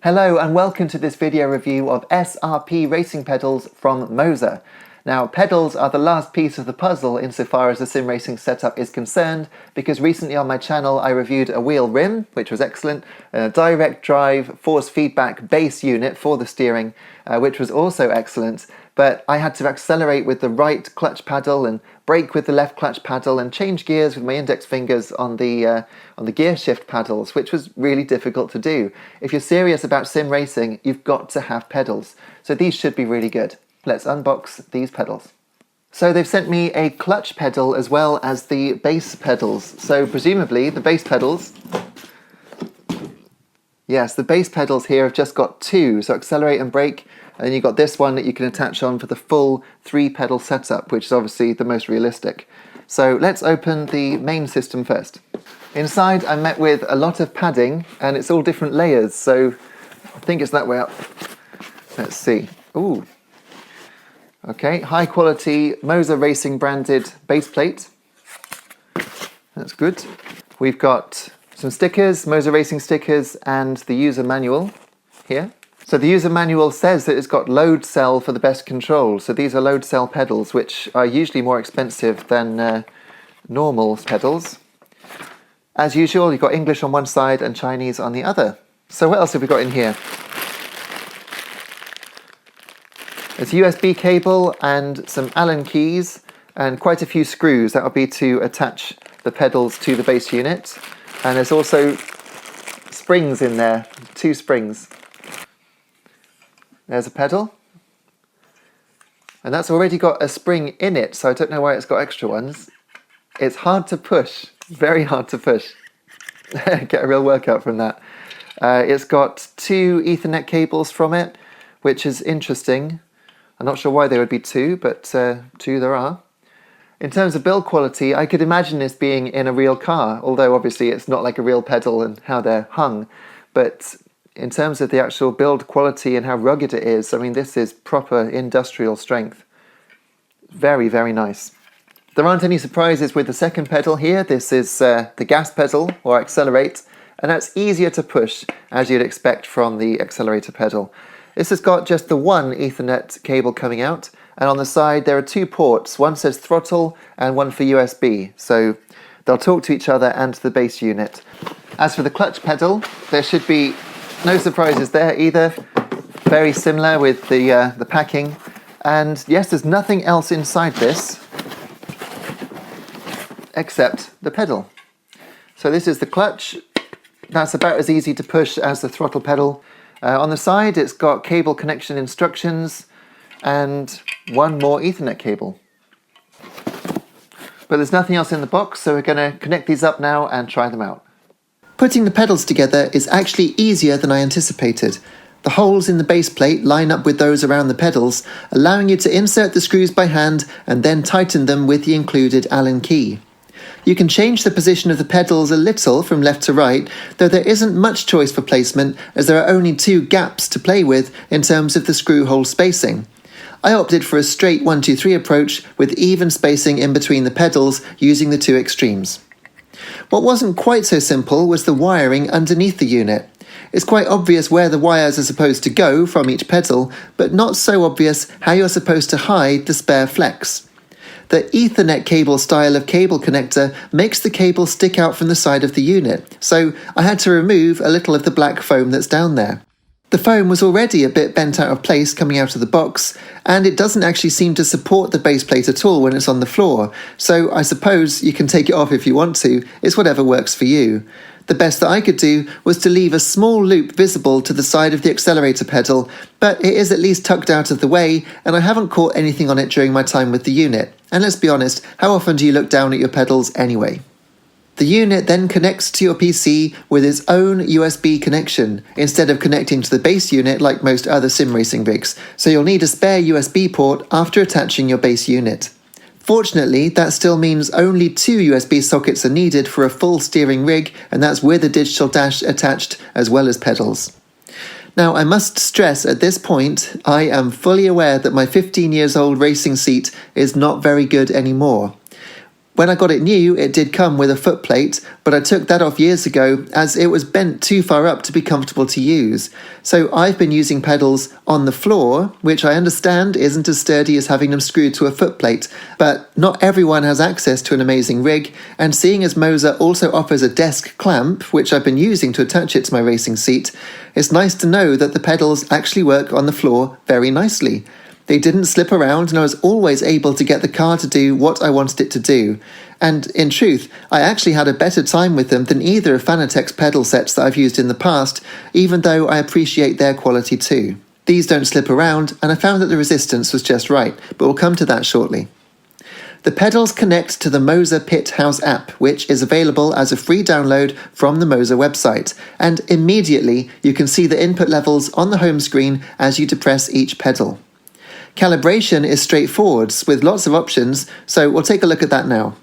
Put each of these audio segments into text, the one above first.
Hello and welcome to this video review of SR-P Racing Pedals from MOZA. Now, pedals are the last piece of the puzzle insofar as the sim racing setup is concerned, because recently on my channel I reviewed a wheel rim, which was excellent, a direct drive force feedback base unit for the steering, which was also excellent, but I had to accelerate with the right clutch paddle and brake with the left clutch paddle and change gears with my index fingers on the gear shift paddles, which was really difficult to do. If you're serious about sim racing, you've got to have pedals, so these should be really good. Let's unbox these pedals. So they've sent me a clutch pedal as well as the bass pedals. So presumably the bass pedals, yes, the bass pedals here have just got two, so accelerate and brake, and you've got this one that you can attach on for the full 3-pedal setup, which is obviously the most realistic. So let's open the main system first. Inside I'm met with a lot of padding, and it's all different layers, so I think it's that way up. Let's see. Ooh. Okay, high quality MOZA Racing branded base plate. That's good. We've got some stickers, MOZA Racing stickers, and the user manual here. So the user manual says that it's got loadcell for the best control. So these are loadcell pedals, which are usually more expensive than normal pedals. As usual, you've got English on one side and Chinese on the other. So what else have we got in here? It's a USB cable and some Allen keys and quite a few screws. That will be to attach the pedals to the base unit. And there's also springs in there, 2 springs. There's a pedal. And that's already got a spring in it, so I don't know why it's got extra ones. It's hard to push, very hard to push. Get a real workout from that. It's got 2 Ethernet cables from it, which is interesting. I'm not sure why there would be 2, but 2 there are. In terms of build quality, I could imagine this being in a real car, although obviously it's not like a real pedal and how they're hung. But in terms of the actual build quality and how rugged it is, I mean, this is proper industrial strength. Very, very nice. There aren't any surprises with the second pedal here. This is the gas pedal, or accelerate, and that's easier to push, as you'd expect from the accelerator pedal. This has got just the one Ethernet cable coming out, and on the side there are 2 ports. One says throttle and one for USB, so they'll talk to each other and to the base unit. As for the clutch pedal, there should be no surprises there either. Very similar with the packing. And yes, there's nothing else inside this except the pedal. So this is the clutch. That's about as easy to push as the throttle pedal. On the side it's got cable connection instructions and 1 more Ethernet cable. But there's nothing else in the box, so we're going to connect these up now and try them out. Putting the pedals together is actually easier than I anticipated. The holes in the base plate line up with those around the pedals, allowing you to insert the screws by hand and then tighten them with the included Allen key. You can change the position of the pedals a little from left to right, though there isn't much choice for placement as there are only 2 gaps to play with in terms of the screw hole spacing. I opted for a straight 1-2-3 approach with even spacing in between the pedals using the 2 extremes. What wasn't quite so simple was the wiring underneath the unit. It's quite obvious where the wires are supposed to go from each pedal, but not so obvious how you're supposed to hide the spare flex. The Ethernet cable style of cable connector makes the cable stick out from the side of the unit, so I had to remove a little of the black foam that's down there. The foam was already a bit bent out of place coming out of the box, and it doesn't actually seem to support the base plate at all when it's on the floor, so I suppose you can take it off if you want to. It's whatever works for you. The best that I could do was to leave a small loop visible to the side of the accelerator pedal, but it is at least tucked out of the way, and I haven't caught anything on it during my time with the unit. And let's be honest, how often do you look down at your pedals anyway? The unit then connects to your PC with its own USB connection, instead of connecting to the base unit like most other sim racing rigs, so you'll need a spare USB port after attaching your base unit. Fortunately, that still means only 2 USB sockets are needed for a full steering rig, and that's with a digital dash attached as well as pedals. Now, I must stress at this point, I am fully aware that my 15 years old racing seat is not very good anymore. When I got it new, it did come with a foot plate, but I took that off years ago as it was bent too far up to be comfortable to use. So I've been using pedals on the floor, which I understand isn't as sturdy as having them screwed to a foot plate, but not everyone has access to an amazing rig, and seeing as MOZA also offers a desk clamp, which I've been using to attach it to my racing seat, it's nice to know that the pedals actually work on the floor very nicely. They didn't slip around, and I was always able to get the car to do what I wanted it to do. And in truth, I actually had a better time with them than either of Fanatec's pedal sets that I've used in the past, even though I appreciate their quality too. These don't slip around, and I found that the resistance was just right, but we'll come to that shortly. The pedals connect to the MOZA Pit House app, which is available as a free download from the MOZA website, and immediately you can see the input levels on the home screen as you depress each pedal. Calibration is straightforward, with lots of options, so we'll take a look at that now.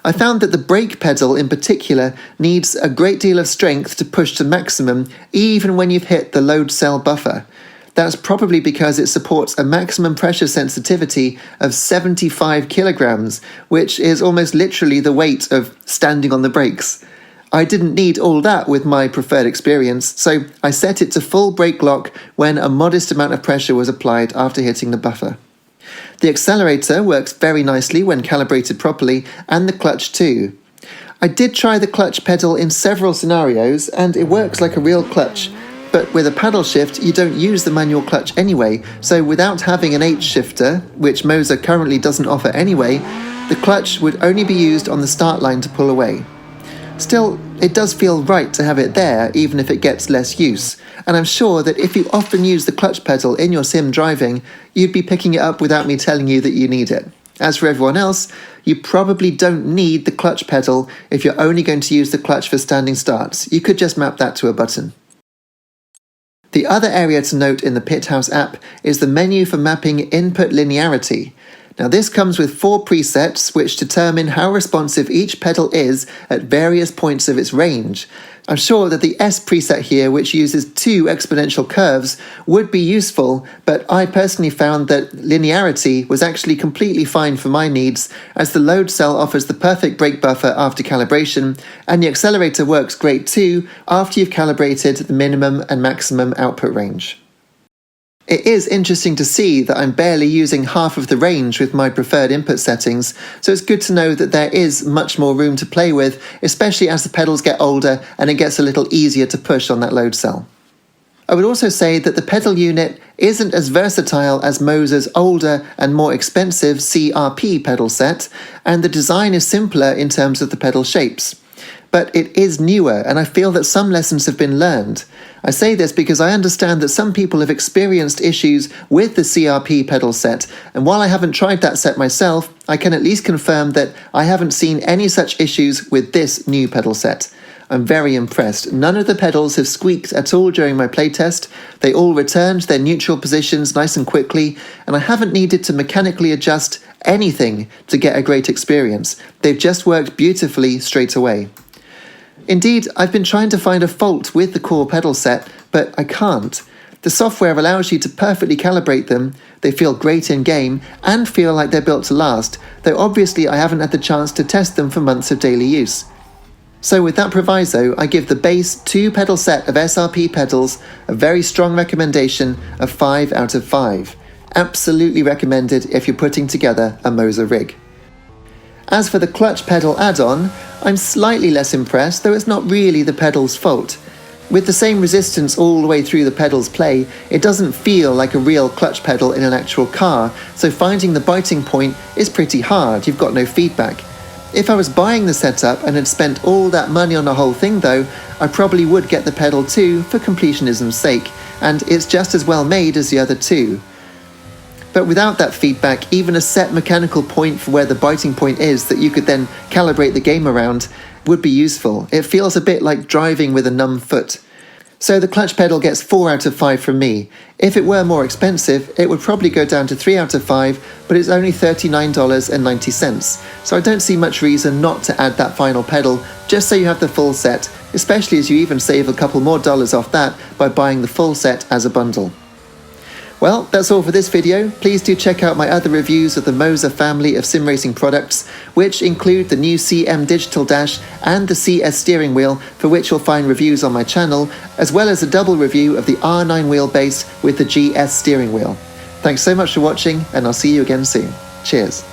I found that the brake pedal in particular needs a great deal of strength to push to maximum, even when you've hit the load cell buffer. That's probably because it supports a maximum pressure sensitivity of 75 kilograms, which is almost literally the weight of standing on the brakes. I didn't need all that with my preferred experience, so I set it to full brake lock when a modest amount of pressure was applied after hitting the buffer. The accelerator works very nicely when calibrated properly, and the clutch too. I did try the clutch pedal in several scenarios, and it works like a real clutch, but with a paddle shift you don't use the manual clutch anyway, so without having an H shifter, which MOZA currently doesn't offer anyway, the clutch would only be used on the start line to pull away. Still, it does feel right to have it there, even if it gets less use, and I'm sure that if you often use the clutch pedal in your sim driving, you'd be picking it up without me telling you that you need it. As for everyone else, you probably don't need the clutch pedal if you're only going to use the clutch for standing starts. You could just map that to a button. The other area to note in the Pit House app is the menu for mapping input linearity. Now this comes with 4 presets which determine how responsive each pedal is at various points of its range. I'm sure that the S preset here, which uses 2 exponential curves, would be useful, but I personally found that linearity was actually completely fine for my needs, as the load cell offers the perfect brake buffer after calibration, and the accelerator works great too after you've calibrated the minimum and maximum output range. It is interesting to see that I'm barely using half of the range with my preferred input settings, so it's good to know that there is much more room to play with, especially as the pedals get older and it gets a little easier to push on that load cell. I would also say that the pedal unit isn't as versatile as MOZA's older and more expensive SR-P pedal set, and the design is simpler in terms of the pedal shapes. But it is newer, and I feel that some lessons have been learned. I say this because I understand that some people have experienced issues with the SR-P pedal set, and while I haven't tried that set myself, I can at least confirm that I haven't seen any such issues with this new pedal set. I'm very impressed. None of the pedals have squeaked at all during my playtest. They all returned their neutral positions nice and quickly, and I haven't needed to mechanically adjust anything to get a great experience. They've just worked beautifully straight away. Indeed, I've been trying to find a fault with the core pedal set, but I can't. The software allows you to perfectly calibrate them, they feel great in-game, and feel like they're built to last, though obviously I haven't had the chance to test them for months of daily use. So with that proviso, I give the base 2-pedal set of SR-P pedals a very strong recommendation of 5 out of 5. Absolutely recommended if you're putting together a MOZA rig. As for the clutch pedal add-on, I'm slightly less impressed, though it's not really the pedal's fault. With the same resistance all the way through the pedal's play, it doesn't feel like a real clutch pedal in an actual car, so finding the biting point is pretty hard. You've got no feedback. If I was buying the setup and had spent all that money on the whole thing though, I probably would get the pedal too for completionism's sake, and it's just as well made as the other two. But without that feedback, even a set mechanical point for where the biting point is that you could then calibrate the game around would be useful. It feels a bit like driving with a numb foot. So the clutch pedal gets 4 out of 5 from me. If it were more expensive, it would probably go down to 3 out of 5, but it's only $39.90. So I don't see much reason not to add that final pedal, just so you have the full set, especially as you even save a couple more dollars off that by buying the full set as a bundle. Well, that's all for this video. Please do check out my other reviews of the MOZA family of sim racing products, which include the new CM Digital Dash and the CS steering wheel, for which you'll find reviews on my channel, as well as a double review of the R9 wheelbase with the GS steering wheel. Thanks so much for watching, and I'll see you again soon. Cheers.